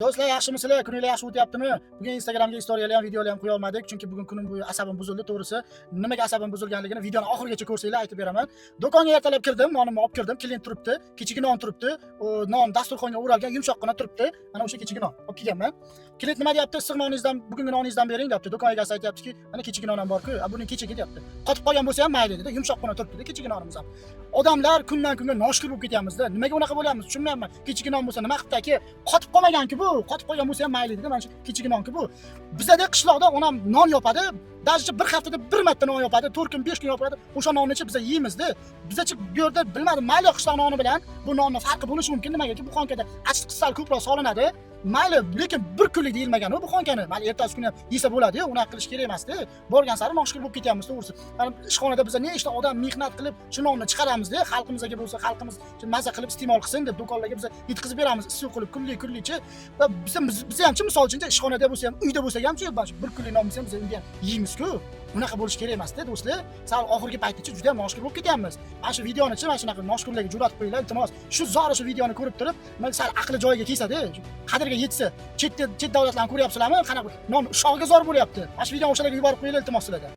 Do'stlar, yaxshimisizlar? Kuninglar yaxshi o'tyaptimi? Bugun Instagramga storiyalar ham, videolar ham qo'ya olmadik, chunki bugun kunim bo'yi asabim buzildi. To'g'risi, nimaga asabim buzilganligini videoni oxirigacha ko'rsanglar aytib beraman. Do'konga ertalab kirdim, nonimni olib kirdim, klient turibdi, kechki non turibdi. Non dasturxonga o'ralgan yumshoqqina turibdi. Mana o'sha kechki non olib kelganman. Klient nima deyapti? Issiq noningizdan, bugungi noningizdan bering deyapti. Do'kon egasi aytayaptiki, mana kechki non ham bor-ku, buni kechki deyapti. Qotib qolgan bo'lsa ham mayli dedi, yumshoqqina turibdi kechki nonimiz ham. Odamlar kundan kunga noshukr bo'lib ketyapmiz-da. Nimaga unaqa bo'lyapmiz? Tushunmayapman. Kechki non bo'lsa nima qilibdi-ki? Qotib qolmagan-ku bu. Qotib qolgan bo'lsa ham mayli dedi. Mana shu kechki non-ku bu. Bizda qishloqda onam non yopadi. Даже bir haftada bir marta non yopadi, 4 kun, 5 kun yopadi. O'sha nonni-chi biz yeymiz-da. Bizachi bu yerda bilmadim, mayli qishloq noni bilan bu nonni farqi bo'lishi mumkin. Nimagaki bu xonkada achitqi sal ko'proq solinadi. Mayli, lekin bir kunlik deyilmagan bu xonkani. Mayli ertasi kuni yesa bo'ladi-yu, unaqa qilish kerak emas-da. Borgan sari noshukr bo'lib ketyapmiz, to'g'risi. Mana ishxonada biz nechta odam mehnat qilib shu nonni chiqaramiz-da, xalqimizga bo'lsa, xalqimiz maza qilib iste'mol qilsin deb do'konlarga biz yetkazib beramiz, issiq qilib, kunlik-kunlikchi. Va biz ham misol uchun ishxonada bo'lsa ham, uyda bo'lsa ham bir kunlik non bo'lsa ham biz uyda ham yeymiz-ku. Bunaqa bo'lish kerak emas-da, do'stlar. Sal oxirgi paytgacha juda ham noshukr bo'lib ketyapmiz. Mana shu videoni-chi, mana shunaqa noshkurlarga jur'at qo'yinglar, iltimos. Shu zora shu videoni ko'rib turib, men sal aqli joyiga kelsa-da, qadriga yetsa, chet davlatlarni ko'ryapsizlarmi? Qanaqa non shog'iga zor bo'lyapti. Mana shu videoni o'shalarga yuborib qo'yinglar, iltimos sizlardan.